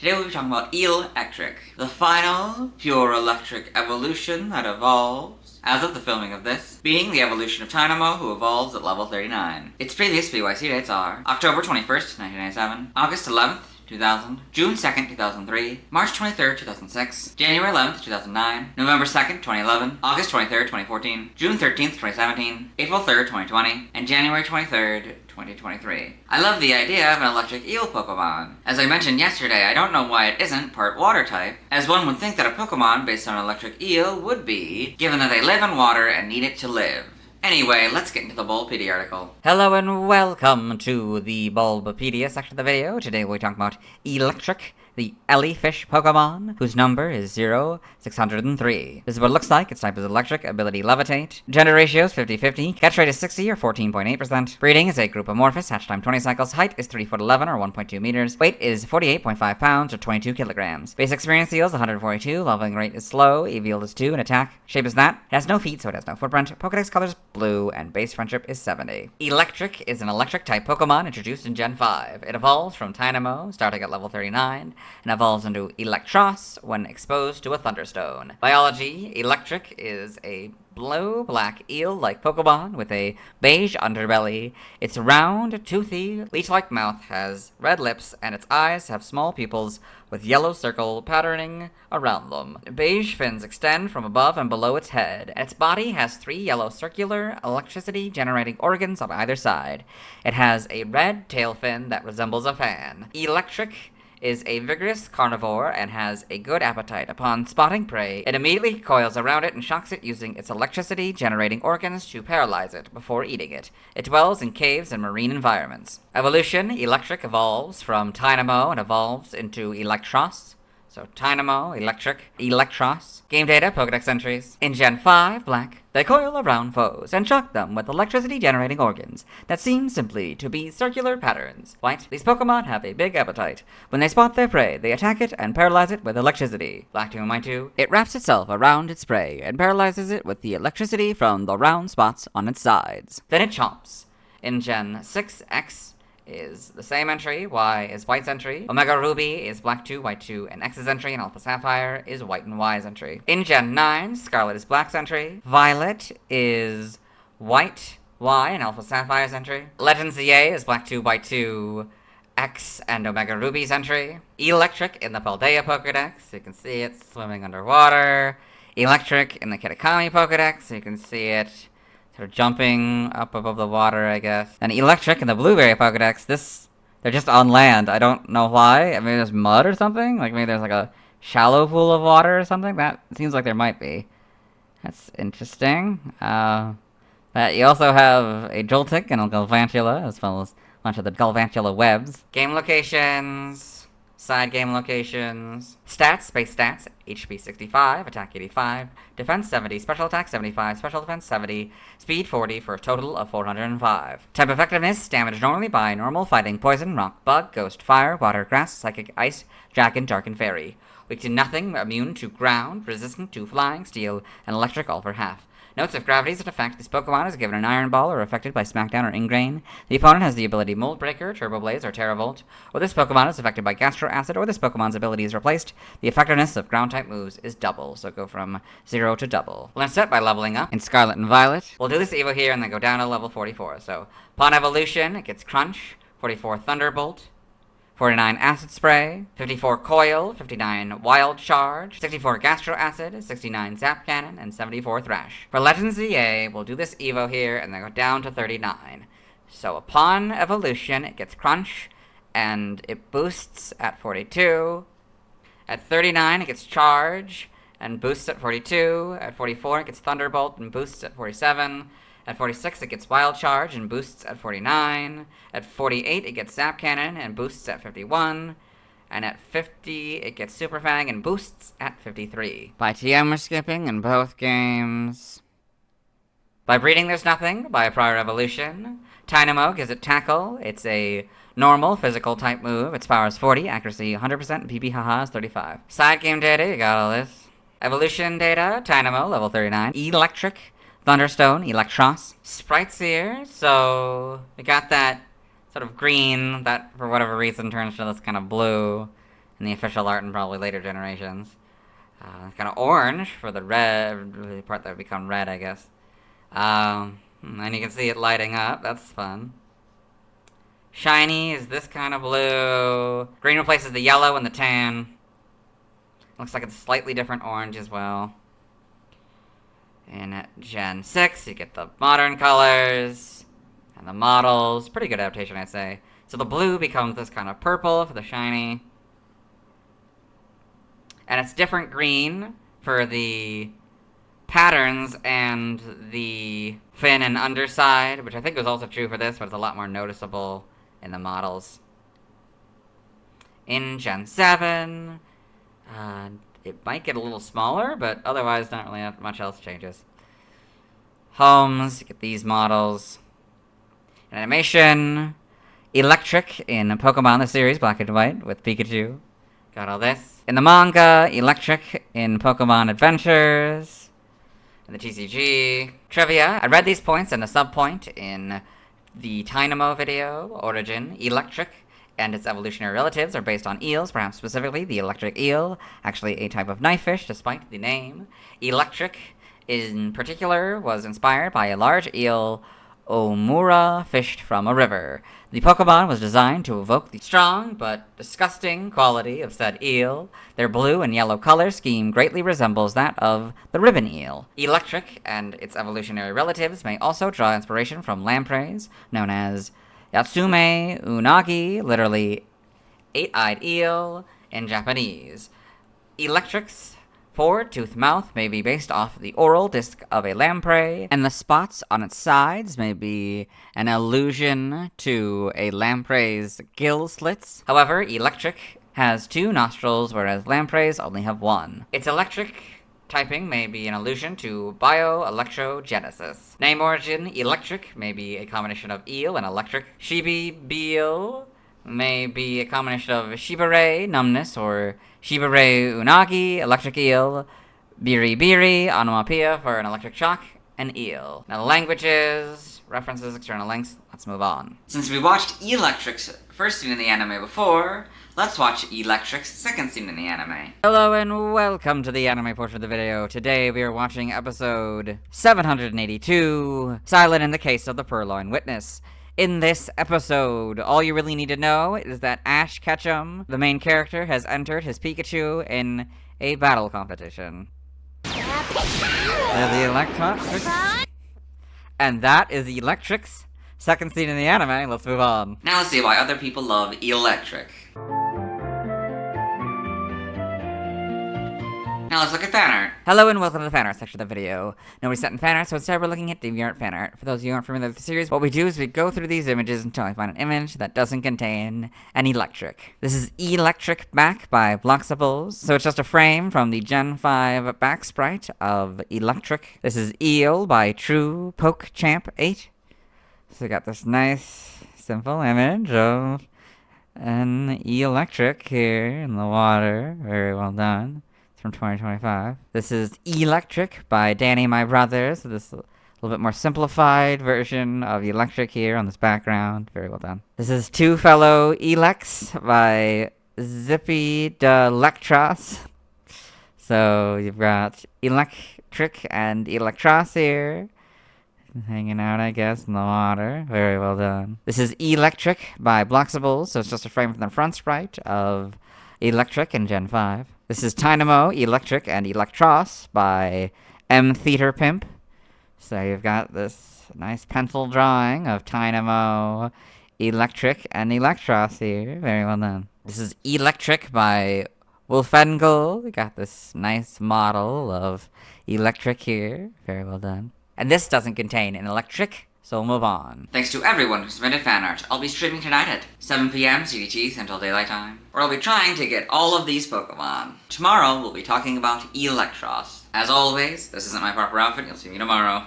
Today we'll be talking about Electric, the final pure electric evolution that evolves, as of the filming of this, being the evolution of Tynamo, who evolves at level 39. Its previous BYC dates are October 21st, 1997, August 11th, 2000, June 2nd, 2003, March 23rd, 2006, January 11th, 2009, November 2nd, 2011, August 23rd, 2014, June 13th, 2017, April 3rd, 2020, and January 23rd, 2023. I love the idea of an electric eel Pokemon. As I mentioned yesterday, I don't know why it isn't part water type, as one would think that a Pokemon based on an electric eel would be, given that they live in water and need it to live. Anyway, let's get into the Bulbapedia article. Hello and welcome to the Bulbapedia section of the video. Today we're talking about Electric, the Jellyfish Pokemon, whose number is 0603. This is what it looks like. Its type is electric, ability levitate. Gender ratio is 50-50. Catch rate is 60 or 14.8%. Breeding is a group Amorphous. Hatch time 20 cycles. Height is 3 foot 11 or 1.2 meters. Weight is 48.5 pounds or 22 kilograms. Base experience seal is 142. Leveling rate is slow. EV is 2 and attack. Shape is that. It has no feet, so it has no footprint. Pokedex color is blue and base friendship is 70. Electric is an electric type Pokemon introduced in Gen 5. It evolves from Tynamo, starting at level 39. And evolves into Eelektross when exposed to a Thunderstone. Biology: Electric is a blue-black eel-like Pokemon with a beige underbelly. Its round, toothy, leech-like mouth has red lips, and its eyes have small pupils with yellow circle patterning around them. Beige fins extend from above and below its head, and its body has 3 yellow circular electricity-generating organs on either side. It has a red tail fin that resembles a fan. Electric is a vigorous carnivore and has a good appetite. Upon spotting prey, it immediately coils around it and shocks it using its electricity-generating organs to paralyze it before eating it. It dwells in caves and marine environments. Evolution: Electric evolves from Tynamo and evolves into Eelektross. So Tynamo, Electric, Eelektross. Game data, Pokedex entries. In Gen 5, Black, they coil around foes and shock them with electricity-generating organs that seem simply to be circular patterns. White, these Pokemon have a big appetite. When they spot their prey, they attack it and paralyze it with electricity. Black 2 and White 2, it wraps itself around its prey and paralyzes it with the electricity from the round spots on its sides. Then it chomps. In Gen 6, X is the same entry, Y is White's entry, Omega Ruby is Black 2, White 2, and X's entry, and Alpha Sapphire is White and Y's entry. In Gen 9, Scarlet is Black's entry, Violet is White, Y, and Alpha Sapphire's entry, Legends EA is Black 2, White 2, X, and Omega Ruby's entry, Electric in the Paldea Pokedex, you can see it swimming underwater, Electric in the Kitakami Pokedex, you can see it sort of jumping up above the water, I guess. And Electric in the Blueberry Pokedex, they're just on land. I don't know why. I mean, there's mud or something? Like, maybe there's like a shallow pool of water or something? That seems like there might be. That's interesting. But you also have a Joltik and a Galvantula, as well as a bunch of the Galvantula webs. Game locations. Side game locations. Stats, base stats, HP 65, attack 85, defense 70, special attack 75, special defense 70, speed 40 for a total of 405. Type effectiveness, damage normally by normal, fighting, poison, rock, bug, ghost, fire, water, grass, psychic, ice, dragon, dark, and fairy. Weak to nothing, immune to ground, resistant to flying, steel, and electric all for half. Notes: if gravity is an effect, this Pokemon is given an Iron Ball or affected by Smackdown or Ingrain. The opponent has the ability Mold Breaker, Turbo Blaze, or Terravolt. Or this Pokemon is affected by Gastro Acid, or this Pokemon's ability is replaced. The effectiveness of Ground-type moves is double, so go from 0 to double. Learn set by leveling up in Scarlet and Violet. We'll do this Evo here and then go down to level 44. So, upon evolution, it gets Crunch, 44 Thunderbolt, 49 Acid Spray, 54 Coil, 59 Wild Charge, 64 Gastro Acid, 69 Zap Cannon, and 74 Thrash. For Legends EA, we'll do this Evo here and then go down to 39. So upon evolution, it gets Crunch, and it boosts at 42. At 39, it gets Charge, and boosts at 42. At 44, it gets Thunderbolt, and boosts at 47. At 46, it gets Wild Charge and boosts at 49. At 48, it gets Zap Cannon and boosts at 51. And at 50, it gets Super Fang and boosts at 53. By TM, we're skipping in both games. By breeding, there's nothing. By prior evolution, Tynamo gives it Tackle. It's a normal physical type move. Its power is 40, accuracy 100%, and PP haha is 35. Side game data, you got all this. Evolution data, Tynamo, level 39. Electric, Thunderstone, Eelektross. Sprites here, so we got that sort of green that for whatever reason turns to this kind of blue. in the official art and probably later generations. Kind of orange for the red, the part that would become red, I guess. And you can see it lighting up. That's fun. Shiny is this kind of blue. Green replaces the yellow and the tan. Looks like it's a slightly different orange as well. In Gen 6, you get the modern colors and the models. Pretty good adaptation, I'd say. So the blue becomes this kind of purple for the shiny. And it's different green for the patterns and the fin and underside, which I think was also true for this, but it's a lot more noticeable in the models. In Gen 7, it might get a little smaller, but otherwise not really much else changes. Homes, you get these models. In animation, Electric in Pokemon the series, Black and White, with Pikachu. Got all this. In the manga, Electric in Pokemon Adventures. In the TCG. Trivia, I read these points in the subpoint in the Dynamo video, Origin. Electric and its evolutionary relatives are based on eels, perhaps specifically the electric eel, actually a type of knife fish, despite the name. Electric, in particular, was inspired by a large eel, Omura, fished from a river. The Pokemon was designed to evoke the strong but disgusting quality of said eel. Their blue and yellow color scheme greatly resembles that of the ribbon eel. Electric and its evolutionary relatives may also draw inspiration from lampreys, known as Yatsume Unagi, literally eight-eyed eel in Japanese. Electric's four-toothed mouth may be based off the oral disc of a lamprey, and the spots on its sides may be an allusion to a lamprey's gill slits. However, Electric has two nostrils, whereas lampreys only have one. Its electric typing may be an allusion to bioelectrogenesis. Name origin, Electric, may be a combination of eel and electric. Shibi-beel may be a combination of shibare, numbness, or shibare unagi, electric eel, biri-biri, onomatopoeia for an electric shock, and eel. Now the languages, references, external links, let's move on. Since we watched Electric's first scene in the anime before, let's watch Electric's second scene in the anime. Hello and welcome to the anime portion of the video. Today we are watching episode 782, Silent in the Case of the Purloined Witness. In this episode, all you really need to know is that Ash Ketchum, the main character, has entered his Pikachu in a battle competition. The Electric's, and that is Electric's second scene in the anime. Let's move on. Now let's see why other people love Electric. Now let's look at fan art. Hello and welcome to the fan art section of the video. Nobody sent in fan art, so instead we're looking at DeviantArt fan art. For those of you who aren't familiar with the series, what we do is we go through these images until I find an image that doesn't contain an Electric. This is Electric back by Bloxables. So it's just a frame from the Gen 5 back sprite of Electric. This is Eel by True Poke Champ 8. So we got this nice, simple image of an Electric here in the water. Very well done. From 2025. This is Electric by Danny My Brother, so this is a little bit more simplified version of Electric here on this background. Very well done. This is Two Fellow Elex by Zippy de Electros. So you've got Electric and Electros here, hanging out, I guess, in the water. Very well done. This is Electric by Bloxables, so it's just a frame from the front sprite of Electric in Gen 5. This is Dynamo, Electric, and Electros by M. Theater Pimp. So you've got this nice pencil drawing of Dynamo, Electric, and Electros here. Very well done. This is Electric by Wolfengal. We got this nice model of Electric here. Very well done. And this doesn't contain an Electric, so we'll move on. Thanks to everyone who submitted fan art. I'll be streaming tonight at 7 p.m. CDT, Central Daylight Time, where I'll be trying to get all of these Pokemon. Tomorrow, we'll be talking about Electros. As always, this isn't my proper outfit. You'll see me tomorrow.